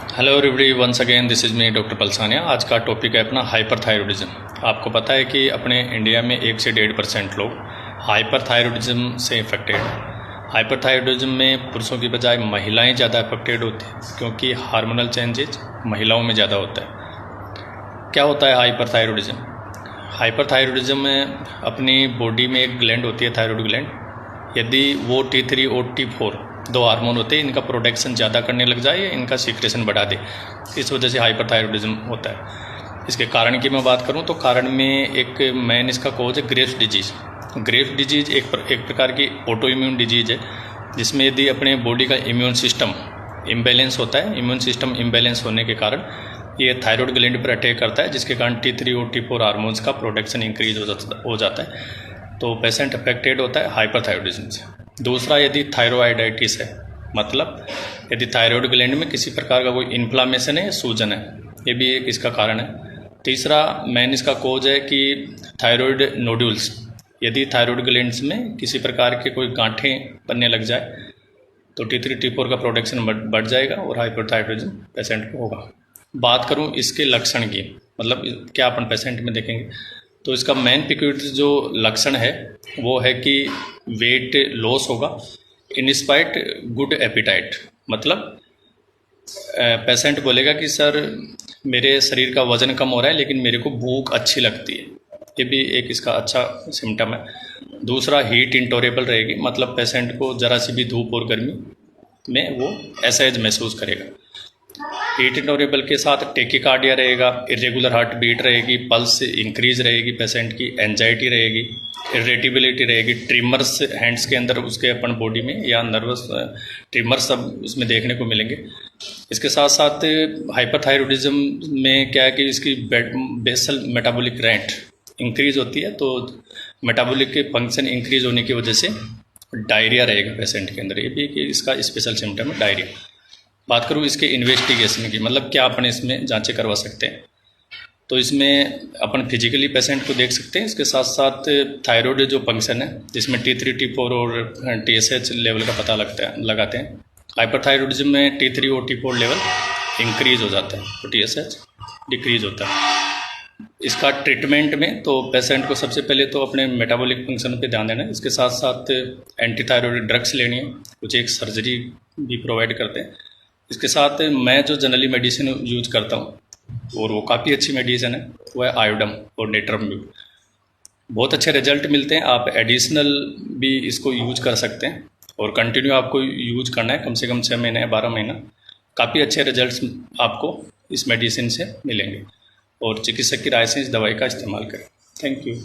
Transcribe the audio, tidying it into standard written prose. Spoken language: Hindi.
Hello everybody, once again this is me doctor Palsania. आज का टॉपिक है अपना हाइपरथायरॉयडिज्म। आपको पता है कि अपने इंडिया में 1 से 1.5% लोग हाइपरथायरॉयडिज्म से इफेक्टेड हैं। हाइपरथायरॉयडिज्म में पुरुषों की बजाय महिलाएं ज़्यादा अफेक्टेड होती हैं क्योंकि हार्मोनल चेंजेज महिलाओं में ज़्यादा होता है। क्या होता है हाइपरथायरॉयडिज्म? हाइपरथायरॉयडिज्म में अपनी बॉडी में एक ग्लैंड होती है, थायरॉयड ग्लैंड। यदि वो T3 और T4 दो हार्मोन होते हैं, इनका प्रोडक्शन ज़्यादा करने लग जाए या इनका सीक्रेशन बढ़ा दे, इस वजह से हाइपरथायरॉयडिज्म होता है। इसके कारण की मैं बात करूं तो कारण में एक मेन इसका कॉज है ग्रेव्स डिजीज़। ग्रेव्स डिजीज़ एक प्रकार की ऑटो इम्यून डिजीज़ है, जिसमें यदि अपने बॉडी का इम्यून सिस्टम इम्बैलेंस होता है, इम्यून सिस्टम इम्बैलेंस होने के कारण ये थायरॉयड ग्लैंड पर अटैक करता है, जिसके कारण T3 और T4 हार्मोन्स का प्रोडक्शन इंक्रीज हो जाता है, तो पेशेंट अफेक्टेड होता है हाइपरथायरॉयडिज्म से। दूसरा, यदि थायरॉयडाइटिस है, मतलब यदि थायरॉयड ग्लैंड में किसी प्रकार का कोई इन्फ्लामेशन है, सूजन है, ये भी एक इसका कारण है। तीसरा मेन इसका कोज है कि थायरॉयड नोड्यूल्स, यदि थायरॉयड ग्लैंड्स में किसी प्रकार के कोई गांठें बनने लग जाए तो T3 T4 का प्रोडक्शन बढ़ जाएगा और हाइपरथायरॉयडिज्म पेशेंट को होगा। बात करूं इसके लक्षण की, मतलब क्या अपन पेशेंट में देखेंगे, तो इसका मेन पिक्यूलियर जो लक्षण है वो है कि वेट लॉस होगा इन स्पाइट गुड एपिटाइट। मतलब पेशेंट बोलेगा कि सर मेरे शरीर का वज़न कम हो रहा है लेकिन मेरे को भूख अच्छी लगती है, ये भी एक इसका अच्छा सिम्टम है। दूसरा, हीट इंटॉलरेबल रहेगी, मतलब पेशेंट को ज़रा सी भी धूप और गर्मी में वो असहज महसूस करेगा। हीट इंटॉलरेबल के साथ टेकिकार्डिया रहेगा, इरेगुलर हार्ट बीट रहेगी, पल्स इंक्रीज रहेगी पेशेंट की, एंजाइटी रहेगी, इरिटेबिलिटी रहेगी, ट्रिमर्स हैंड्स के अंदर उसके अपन बॉडी में या नर्वस ट्रिमर्स सब उसमें देखने को मिलेंगे। इसके साथ साथ हाइपरथायरॉयडिज्म में क्या है कि इसकी बेसल मेटाबॉलिक रेट इंक्रीज होती है, तो मेटाबॉलिक के फंक्शन इंक्रीज होने की वजह से डायरिया रहेगा पेशेंट के अंदर, ये भी कि इसका स्पेशल सिम्टम है डायरिया। बात करूँ इसके इन्वेस्टिगेशन की, मतलब क्या अपन इसमें जांचें करवा सकते हैं, तो इसमें अपन फिजिकली पेशेंट को देख सकते हैं। इसके साथ साथ थायरॉयड जो फंक्शन है, जिसमें T3 T4 और TSH लेवल का पता लगाते हैं। हाइपरथायरॉयडिज्म में T3 और T4 लेवल इंक्रीज हो जाता है तो TSH डिक्रीज होता है। इसका ट्रीटमेंट में तो पेशेंट को सबसे पहले तो अपने मेटाबॉलिक फंक्शन पे ध्यान देना है। इसके साथ साथ एंटी थायरॉयड ड्रग्स लेनी है, कुछ एक सर्जरी भी प्रोवाइड करते हैं। इसके साथ मैं जो जनरली मेडिसिन यूज करता हूँ और वो काफ़ी अच्छी मेडिसिन है, वो है आयोडम और नेट्रम्ब्यूट। बहुत अच्छे रिजल्ट मिलते हैं। आप एडिशनल भी इसको यूज कर सकते हैं और कंटिन्यू आपको यूज करना है, कम से कम 6 महीने या 12 महीना। काफ़ी अच्छे रिजल्ट्स आपको इस मेडिसिन से मिलेंगे और चिकित्सक की राय से इस दवाई का इस्तेमाल करें। Thank you.